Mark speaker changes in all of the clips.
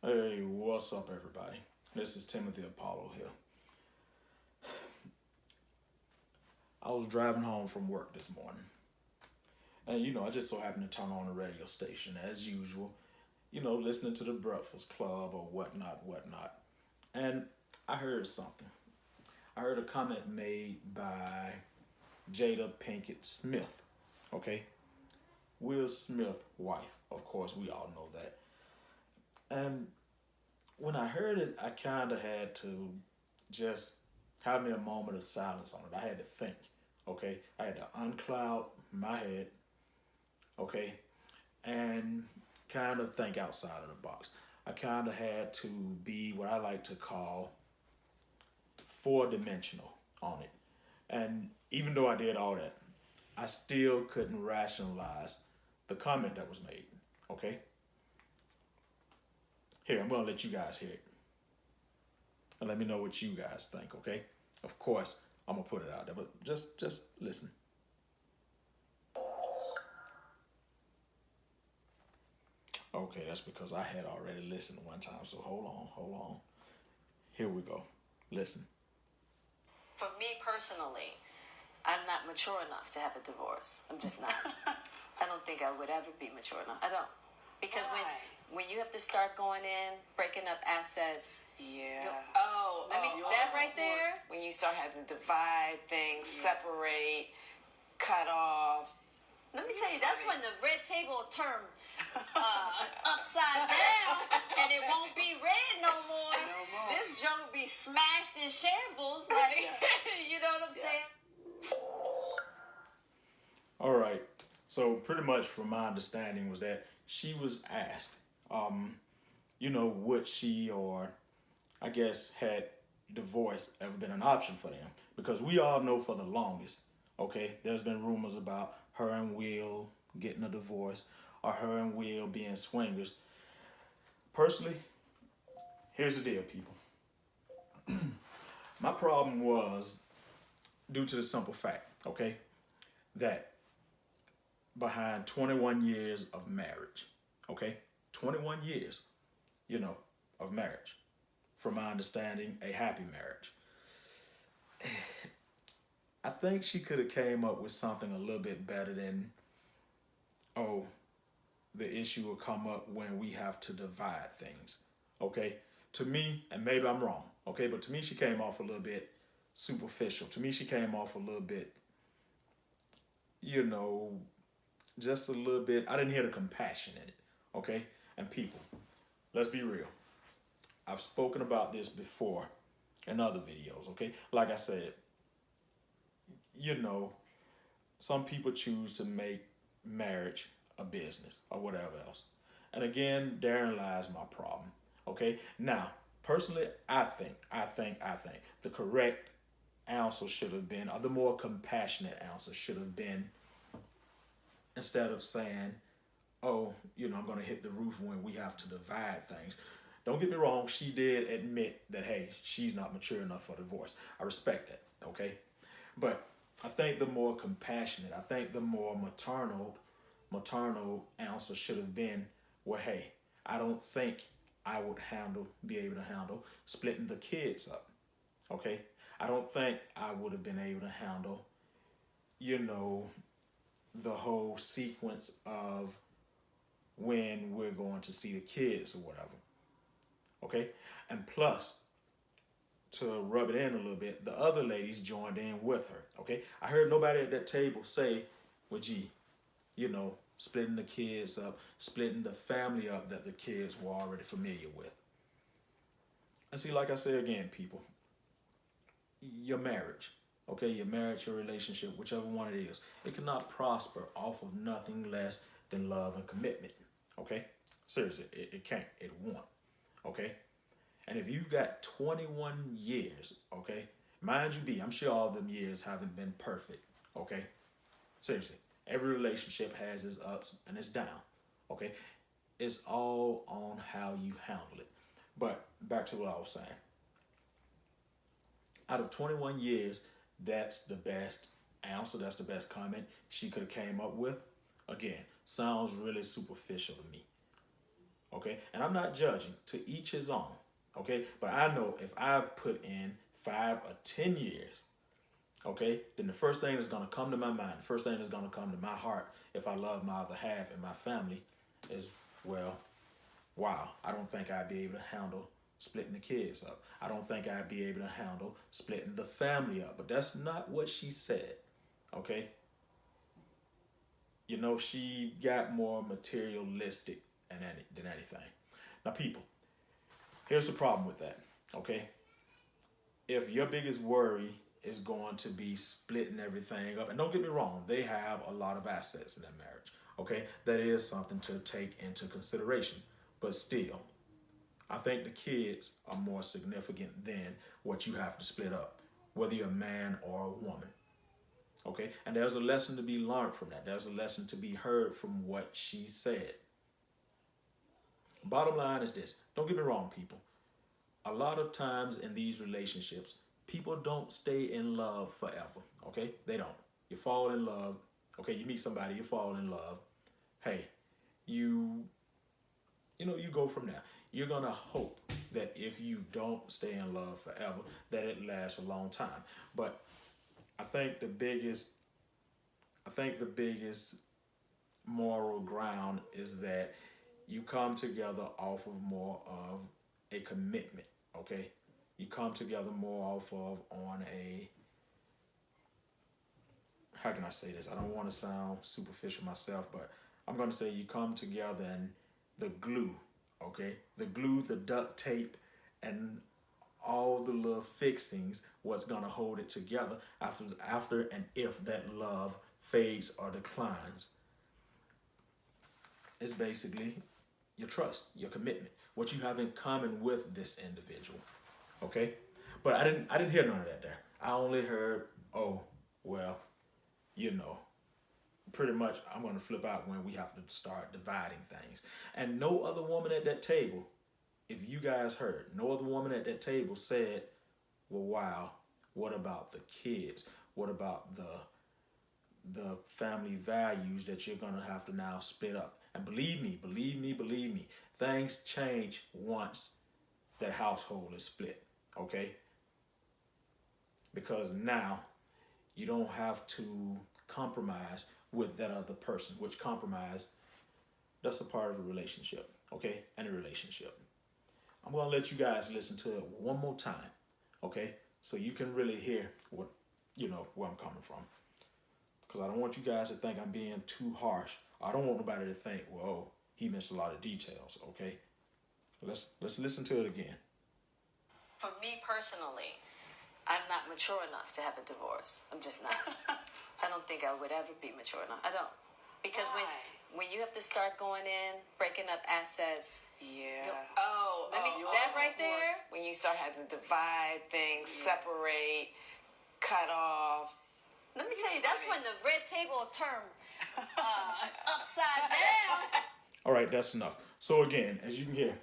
Speaker 1: Hey, what's up, everybody? This is Timothy Apollo here. I was driving home from work this morning, and I just so happened to turn on the radio station as usual, listening to the Breakfast Club or whatnot, whatnot. And I heard something. I heard a comment made by Jada Pinkett Smith, okay? Will Smith's wife, of course, we all know that. And when I heard it, I kind of had to just have me a moment of silence on it. I had to think, okay? I had to uncloud my head, okay? And kind of think outside of the box. I kind of had to be what I like to call four-dimensional on it. And even though I did all that, I still couldn't rationalize the comment that was made, okay? Here, I'm gonna let you guys hear it. And let me know what you guys think, okay? Of course, I'm gonna put it out there, but just listen. Okay, that's because I had already listened one time, so hold on. Here we go. Listen.
Speaker 2: For me personally, I'm not mature enough to have a divorce. I'm just not. I don't think I would ever be mature enough. I don't. Because when you have to start going in, breaking up assets.
Speaker 3: Yeah.
Speaker 2: I mean, that right there.
Speaker 3: When you start having to divide things, separate, cut off.
Speaker 2: Let me tell you, that's when the red table will turn upside down, and it won't be red no more. This junk will be smashed in shambles, like you know what I'm saying?
Speaker 1: All right. So pretty much from my understanding was that she was asked, would she or I guess had divorce ever been an option for them? Because we all know for the longest, okay, there's been rumors about her and Will getting a divorce or her and Will being swingers. Personally, here's the deal, people. My problem was due to the simple fact, okay, that behind 21 years of marriage, okay, 21 years, of marriage, from my understanding, a happy marriage. I think she could have came up with something a little bit better than, the issue will come up when we have to divide things, okay? To me, and maybe I'm wrong, okay, but to me she came off a little bit superficial. To me she came off a little bit, just a little bit. I didn't hear the compassion in it, okay? And people, let's be real. I've spoken about this before in other videos, okay? Like I said, some people choose to make marriage a business or whatever else. And again, therein lies my problem, okay? Now, personally, I think the correct answer should have been, or the more compassionate answer should have been, instead of saying, I'm going to hit the roof when we have to divide things. Don't get me wrong, she did admit that, hey, she's not mature enough for divorce. I respect that, okay? But I think the more compassionate, I think the more maternal answer should have been, well, hey, I don't think I would be able to handle splitting the kids up, okay? I don't think I would have been able to handle, the whole sequence of when we're going to see the kids or whatever, okay? And plus, to rub it in a little bit, the other ladies joined in with her, okay? I heard nobody at that table say, well, gee, splitting the kids up, splitting the family up that the kids were already familiar with. And see, like I say again, people, your marriage, okay, your relationship, whichever one it is, it cannot prosper off of nothing less than love and commitment, okay? Seriously, it can't, it won't, okay? And if you got 21 years, okay, mind you I'm sure all of them years haven't been perfect, okay? Seriously, every relationship has its ups and its downs, okay? It's all on how you handle it. But back to what I was saying. Out of 21 years, that's the best answer, that's the best comment she could have came up with. Again, sounds really superficial to me. Okay, and I'm not judging. To each his own. Okay, but I know if I've put in 5 or 10 years, okay, then the first thing that's gonna come to my mind, the first thing that's gonna come to my heart, if I love my other half and my family, is, well, wow, I don't think I'd be able to handle splitting the kids up. I don't think I'd be able to handle splitting the family up. But that's not what she said. Okay? You know, she got more materialistic than anything. Now, people, here's the problem with that. Okay? If your biggest worry is going to be splitting everything up, and don't get me wrong, they have a lot of assets in their marriage. Okay? That is something to take into consideration. But still, I think the kids are more significant than what you have to split up, whether you're a man or a woman. Okay? And there's a lesson to be learned from that. There's a lesson to be heard from what she said. Bottom line is this. Don't get me wrong, people. A lot of times in these relationships, people don't stay in love forever. Okay? They don't. You fall in love. Okay, you meet somebody, you fall in love. Hey, you go from there. You're going to hope that if you don't stay in love forever, that it lasts a long time. But I think the biggest moral ground is that you come together off of more of a commitment, okay? You come together more off of on a, how can I say this? I don't want to sound superficial myself, but I'm going to say you come together and the glue, okay? The glue, the duct tape, and all the little fixings, what's going to hold it together after and if that love fades or declines, is basically your trust, your commitment, what you have in common with this individual, okay? But I didn't hear none of that there. I only heard, oh, well, pretty much I'm going to flip out when we have to start dividing things. And no other woman at that table, if you guys heard, no other woman at that table said, well, wow, what about the kids? What about the family values that you're going to have to now split up? And believe me, things change once that household is split, okay? Because now you don't have to compromise with that other person, which compromise, that's a part of a relationship, okay? And a relationship. I'm going to let you guys listen to it one more time, okay? So you can really hear where I'm coming from. Because I don't want you guys to think I'm being too harsh. I don't want nobody to think, well, he missed a lot of details, okay? Let's listen to it again.
Speaker 2: For me personally, I'm not mature enough to have a divorce. I'm just not. I don't think I would ever be mature enough. I don't. Because when you have to start going in, breaking up assets.
Speaker 3: Yeah.
Speaker 2: That right there.
Speaker 3: When you start having to divide things, separate, cut off.
Speaker 2: Let me tell you, that's when the red table will turn upside down.
Speaker 1: All right, that's enough. So again, as you can hear,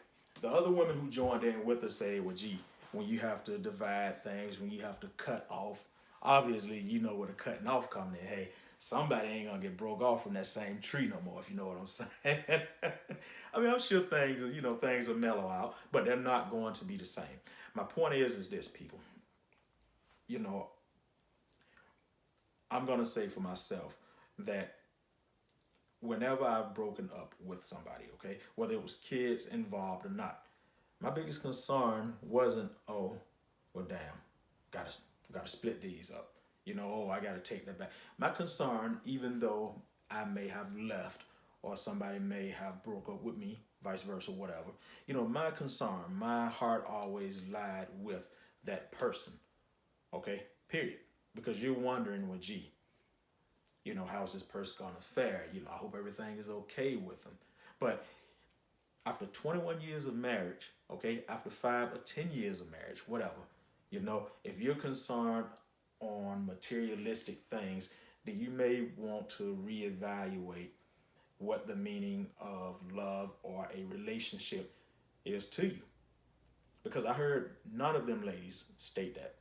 Speaker 1: the other women who joined in with us say, well, gee, when you have to divide things, when you have to cut off, obviously you know where the cutting off coming in. Hey, somebody ain't gonna get broke off from that same tree no more, if you know what I'm saying. I mean, I'm sure things will mellow out, but they're not going to be the same. My point is this, people. I'm gonna say for myself that whenever I've broken up with somebody, okay, whether it was kids involved or not, my biggest concern wasn't, oh, well, damn, gotta split these up. I gotta take that back. My concern, even though I may have left or somebody may have broke up with me, vice versa, whatever, my concern, my heart always lied with that person, okay, period. Because you're wondering, well, gee, how's this person gonna fare? I hope everything is okay with them. But after 21 years of marriage, okay, after 5 or 10 years of marriage, whatever, if you're concerned on materialistic things, then you may want to reevaluate what the meaning of love or a relationship is to you. Because I heard none of them ladies state that.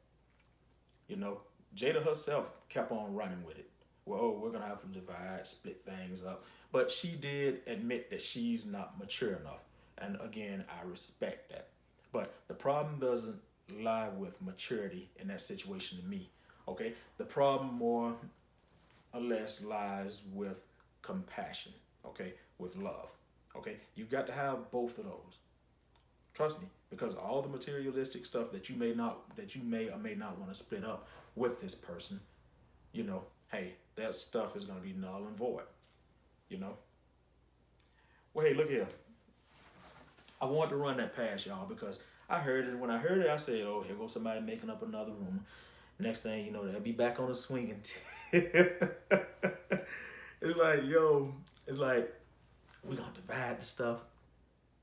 Speaker 1: Jada herself kept on running with it. Well, we're going to have to divide, split things up. But she did admit that she's not mature enough. And again, I respect that. But the problem doesn't lie with maturity in that situation to me. Okay? The problem more or less lies with compassion. Okay? With love. Okay? You've got to have both of those. Trust me, because all the materialistic stuff that you may or may not want to split up with this person, you know, hey, that stuff is going to be null and void. You know? Well, hey, look here. I want to run that past y'all because I heard it. When I heard it, I said, oh, here goes somebody making up another room. Next thing you know, they'll be back on the swinging tip. It's like, yo, it's like, we're going to divide the stuff,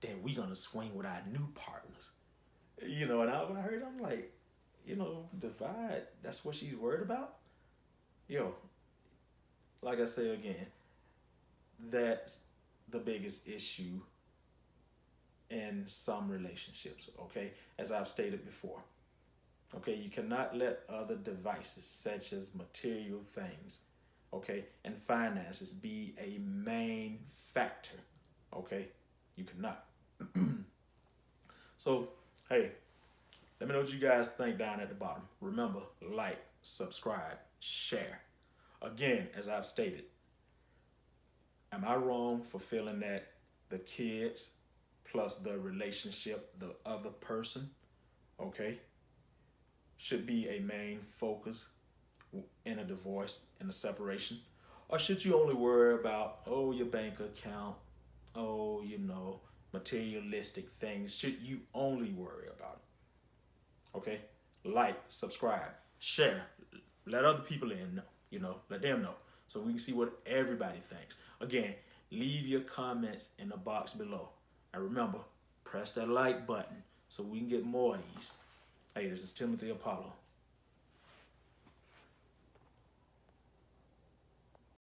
Speaker 1: then we're going to swing with our new partners. You know, and when I heard it, I'm like, you know, divide, that's what she's worried about? Yo, like I say again, that's the biggest issue in some relationships, okay? As I've stated before. Okay, you cannot let other devices such as material things, okay, and finances be a main factor, okay? You cannot. So, hey, let me know what you guys think down at the bottom. Remember, like, subscribe, share. Again, as I've stated, am I wrong for feeling that the kids plus the relationship, the other person, okay, should be a main focus in a divorce, in a separation? Or should you only worry about, oh, your bank account, oh, you know, materialistic things? Should you only worry about it? Okay? Like, subscribe, share, let other people in know, you know, let them know so we can see what everybody thinks. Again, leave your comments in the box below. And remember, press that like button so we can get more of these. Hey, this is Timothy Apollo.